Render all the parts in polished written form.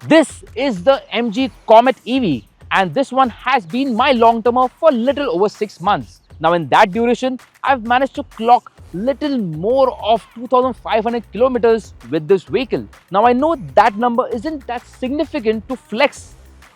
This is the MG Comet EV, and this one has been my long-termer for little over 6 months. Now in that duration, I've managed to clock little more of 2500 kilometers with this vehicle. Now I know that number isn't that significant to flex,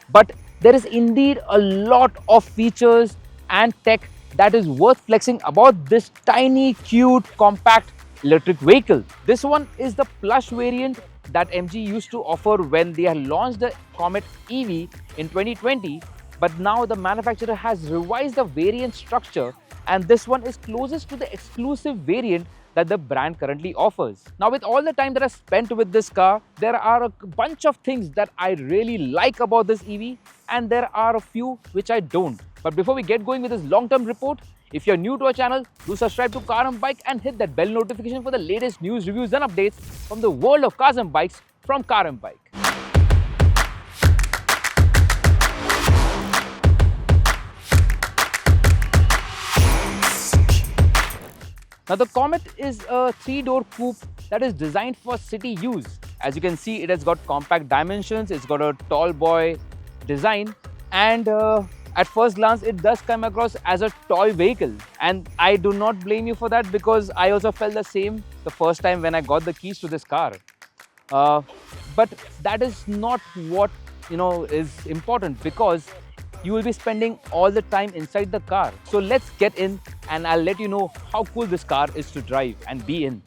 but there is indeed a lot of features and tech that is worth flexing about this tiny, cute, compact electric vehicle. This one is the plush variant that MG used to offer when they had launched the Comet EV in 2020, but now the manufacturer has revised the variant structure, and this one is closest to the exclusive variant that the brand currently offers. Now with all the time that I spent with this car, there are a bunch of things that I really like about this EV, and there are a few which I don't. But before we get going with this long-term report, if you're new to our channel, do subscribe to Car and Bike and hit that bell notification for the latest news, reviews and updates from the world of cars and bikes from Car and Bike. Now the Comet is a 3-door coupe that is designed for city use. As you can see, it has got compact dimensions, it's got a tall boy design, and at first glance it does come across as a toy vehicle, and I do not blame you for that, because I also felt the same the first time when I got the keys to this car. But that is not what is important, because you will be spending all the time inside the car. So let's get in and I'll let you know how cool this car is to drive and be in.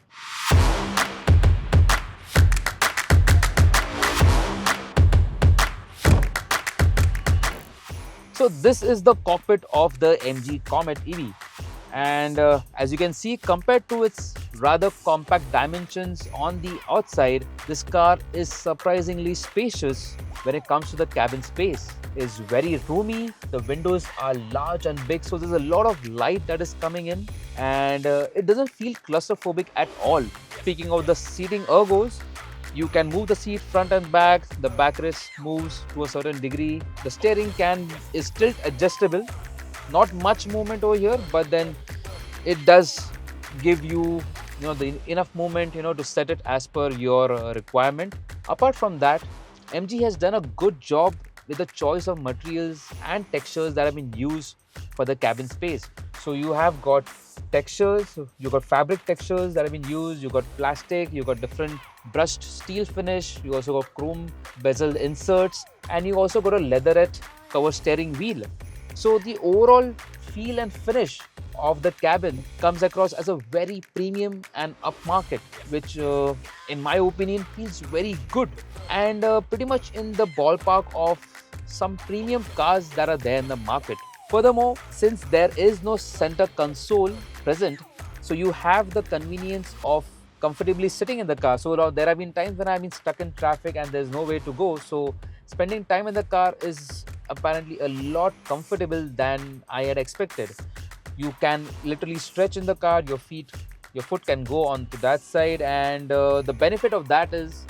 So this is the cockpit of the MG Comet EV, and as you can see, compared to its rather compact dimensions on the outside, this car is surprisingly spacious when it comes to the cabin space. It's very roomy, the windows are large and big, so there's a lot of light that is coming in, and it doesn't feel claustrophobic at all. Speaking of the seating ergos, you can move the seat front and back, the backrest moves to a certain degree, the steering is tilt adjustable, not much movement over here, but then it does give you the enough movement to set it as per your requirement. Apart from that, MG has done a good job with the choice of materials and textures that have been used for the cabin space. So you have got textures, you got fabric textures that have been used, you got plastic, you got different brushed steel finish, you also got chrome bezel inserts, and you also got a leatherette cover steering wheel. So the overall feel and finish of the cabin comes across as a very premium and upmarket, which in my opinion feels very good, and pretty much in the ballpark of some premium cars that are there in the market. Furthermore, since there is no center console present, so you have the convenience of comfortably sitting in the car. So there have been times when I've been stuck in traffic and there's no way to go, so spending time in the car is apparently a lot comfortable than I had expected. You can literally stretch in the car, your foot can go onto that side, and the benefit of that is,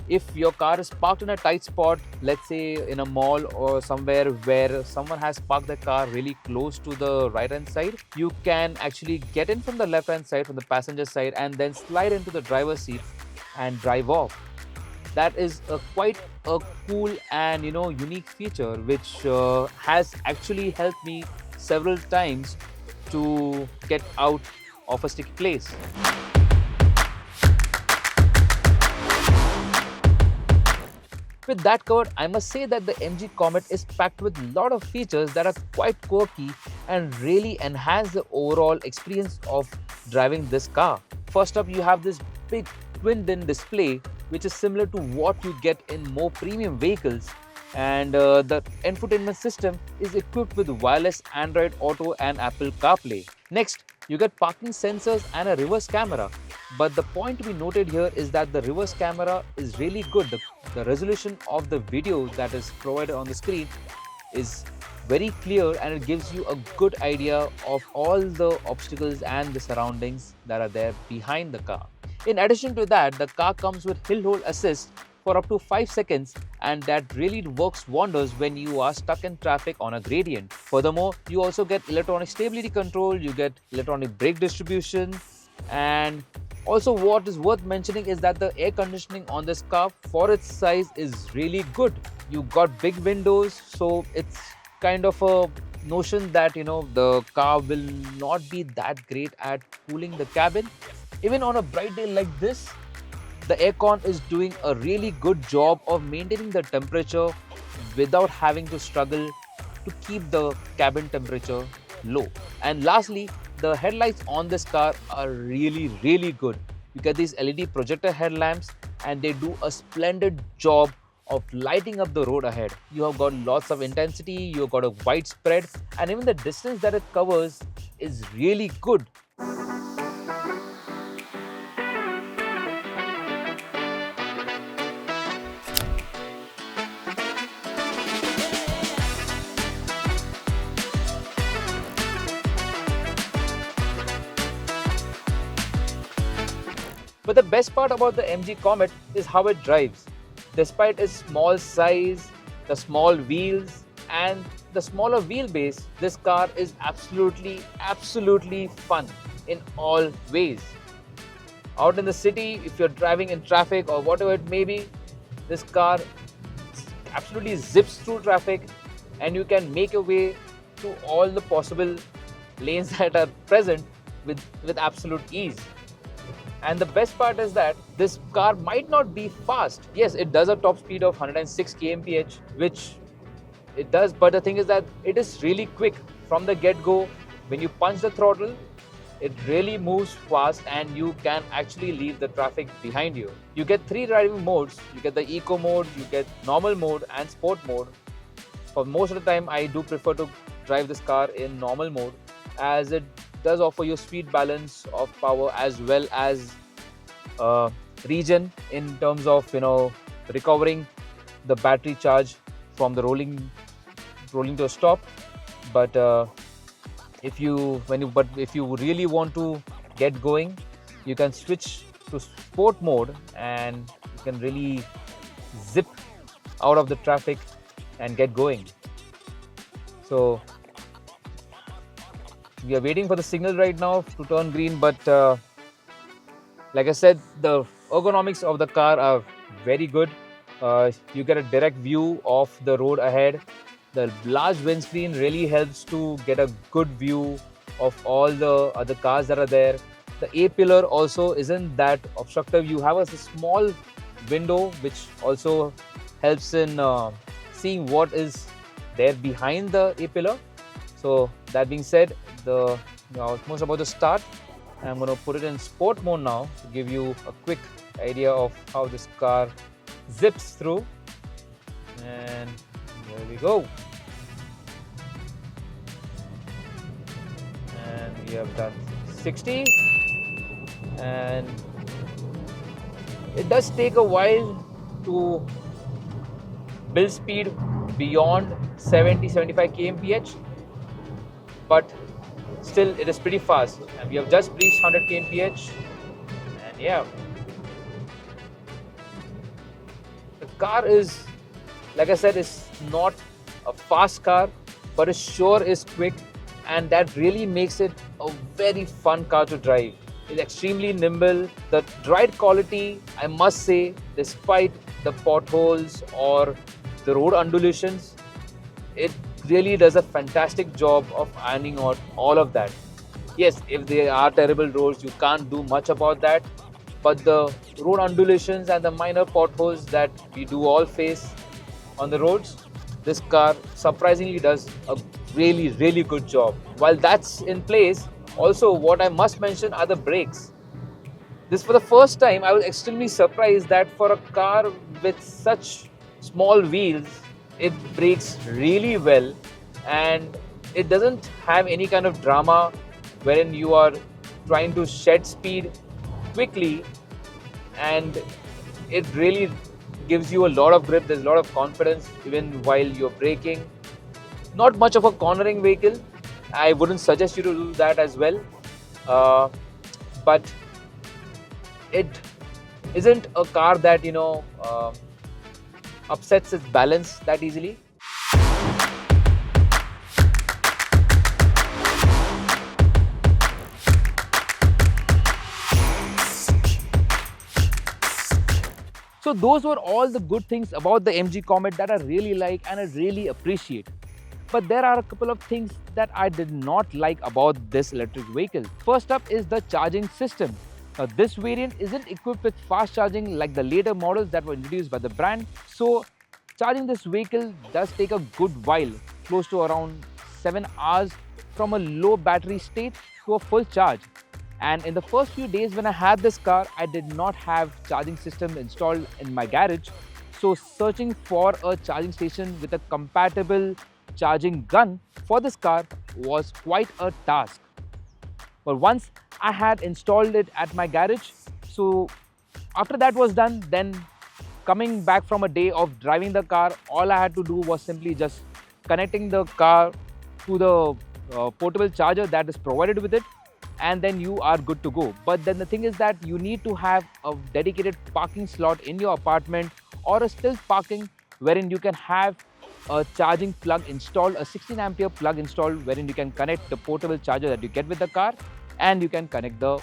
if your car is parked in a tight spot, let's say in a mall or somewhere where someone has parked their car really close to the right hand side, you can actually get in from the left hand side, from the passenger side, and then slide into the driver's seat and drive off. That is quite a cool and unique feature, which has actually helped me several times to get out of a sticky place. With that covered, I must say that the MG Comet is packed with a lot of features that are quite quirky and really enhance the overall experience of driving this car. First up, you have this big twin-din display, which is similar to what you get in more premium vehicles, and the infotainment system is equipped with wireless Android Auto and Apple CarPlay. Next, you get parking sensors and a reverse camera, but the point to be noted here is that the reverse camera is really good. The resolution of the video that is provided on the screen is very clear, and it gives you a good idea of all the obstacles and the surroundings that are there behind the car. In addition to that, the car comes with hill hold assist for up to 5 seconds, and that really works wonders when you are stuck in traffic on a gradient. Furthermore, you also get electronic stability control, you get electronic brake distribution, and Also, what is worth mentioning is that the air conditioning on this car for its size is really good. You got big windows, so it's kind of a notion that the car will not be that great at cooling the cabin. Even on a bright day like this, the aircon is doing a really good job of maintaining the temperature without having to struggle to keep the cabin temperature low. And lastly, the headlights on this car are really good. You get these LED projector headlamps and they do a splendid job of lighting up the road ahead. You have got lots of intensity, you have got a wide spread, and even the distance that it covers is really good. But the best part about the MG Comet is how it drives. Despite its small size, the small wheels, and the smaller wheelbase, this car is absolutely fun in all ways. Out in the city, if you're driving in traffic or whatever it may be, this car absolutely zips through traffic and you can make your way to all the possible lanes that are present with absolute ease. And the best part is that this car might not be fast. Yes, it does a top speed of 106 kmph, which it does, but the thing is that it is really quick from the get-go. When you punch the throttle, it really moves fast and you can actually leave the traffic behind you. You get 3 driving modes. You get the eco mode, you get normal mode and sport mode. For most of the time, I do prefer to drive this car in normal mode, as it does offer you speed balance of power as well as regen in terms of recovering the battery charge from the rolling to a stop. But if you really want to get going, you can switch to sport mode and you can really zip out of the traffic and get going. So we are waiting for the signal right now to turn green, but like I said, the ergonomics of the car are very good. You get a direct view of the road ahead. The large windscreen really helps to get a good view of all the other cars that are there. The A-pillar also isn't that obstructive. You have a small window which also helps in seeing what is there behind the A-pillar. So that being said, most about the start. I'm going to put it in sport mode now to give you a quick idea of how this car zips through. And here we go. And we have done 60. And it does take a while to build speed beyond 70-75 kmph, but still it is pretty fast, and we have just reached 100 kmph. And yeah, the car is, like I said, is not a fast car, but it sure is quick, and that really makes it a very fun car to drive. It's extremely nimble. The ride quality, I must say, despite the potholes or the road undulations, it really does a fantastic job of ironing out all of that. Yes, if there are terrible roads, you can't do much about that, but the road undulations and the minor potholes that we do all face on the roads, this car surprisingly does a really good job. While that's in place, also what I must mention are the brakes. This, for the first time, I was extremely surprised that for a car with such small wheels, it brakes really well, and it doesn't have any kind of drama wherein you are trying to shed speed quickly, and it really gives you a lot of grip. There's a lot of confidence even while you're braking. Not much of a cornering vehicle. I wouldn't suggest you to do that as well, but it isn't a car that upsets its balance that easily. So those were all the good things about the MG Comet that I really like and I really appreciate. But there are a couple of things that I did not like about this electric vehicle. First up is the charging system. Now, this variant isn't equipped with fast charging like the later models that were introduced by the brand. So charging this vehicle does take a good while, close to around 7 hours from a low battery state to a full charge. And in the first few days when I had this car, I did not have charging system installed in my garage. So searching for a charging station with a compatible charging gun for this car was quite a task. But once I had installed it at my garage, so after that was done, then coming back from a day of driving the car, all I had to do was simply just connecting the car to the portable charger that is provided with it, and then you are good to go. But then the thing is that you need to have a dedicated parking slot in your apartment or a still parking wherein you can have a charging plug installed, a 16 ampere plug installed, wherein you can connect the portable charger that you get with the car and you can connect the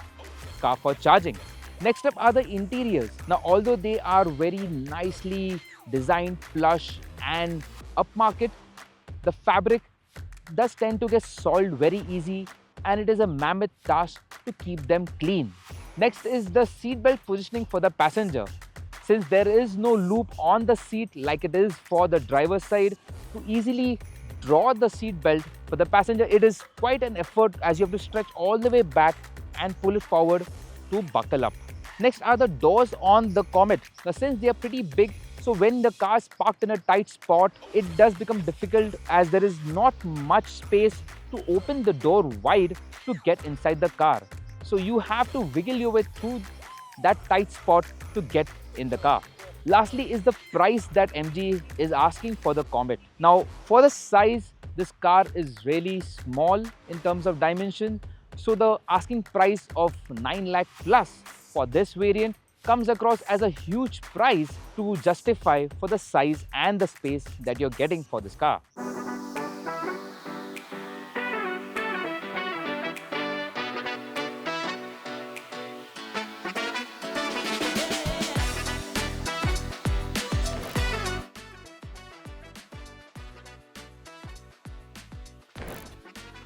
car for charging. Next up are the interiors. Now, although they are very nicely designed, plush and upmarket, the fabric does tend to get soiled very easy and it is a mammoth task to keep them clean. Next is the seat belt positioning for the passenger. Since there is no loop on the seat like it is for the driver's side, to easily draw the seat belt for the passenger, it is quite an effort as you have to stretch all the way back and pull it forward to buckle up. Next are the doors on the Comet. Now, since they are pretty big, so when the car is parked in a tight spot, it does become difficult as there is not much space to open the door wide to get inside the car. So you have to wiggle your way through that tight spot to get in the car. Lastly is the price that MG is asking for the Comet. Now, for the size, this car is really small in terms of dimension. So the asking price of 9 lakh plus for this variant comes across as a huge price to justify for the size and the space that you're getting for this car.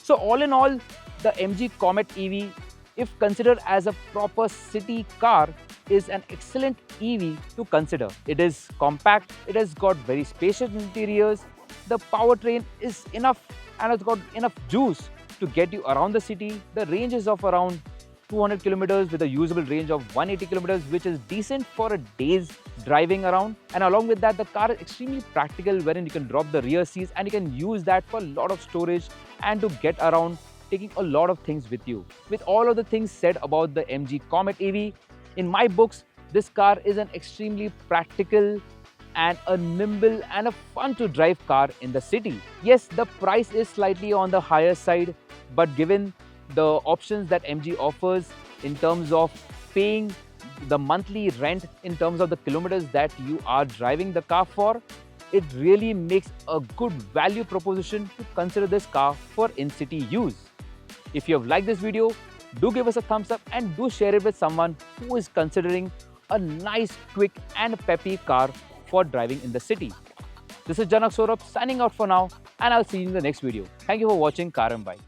So all in all, the MG Comet EV, if considered as a proper city car, is an excellent EV to consider. It is compact, it has got very spacious interiors, the powertrain is enough and it's got enough juice to get you around the city. The range is of around 200 kilometers with a usable range of 180 kilometers, which is decent for a day's driving around. And along with that, the car is extremely practical, wherein you can drop the rear seats and you can use that for a lot of storage and to get around, taking a lot of things with you. With all of the things said about the MG Comet EV, in my books, this car is an extremely practical and a nimble and a fun to drive car in the city. Yes, the price is slightly on the higher side, but given the options that MG offers in terms of paying the monthly rent, in terms of the kilometers that you are driving the car for, it really makes a good value proposition to consider this car for in-city use. If you have liked this video, do give us a thumbs up and do share it with someone who is considering a nice, quick and peppy car for driving in the city. This is Janak Saurabh signing out for now, and I'll see you in the next video. Thank you for watching Car and Bike.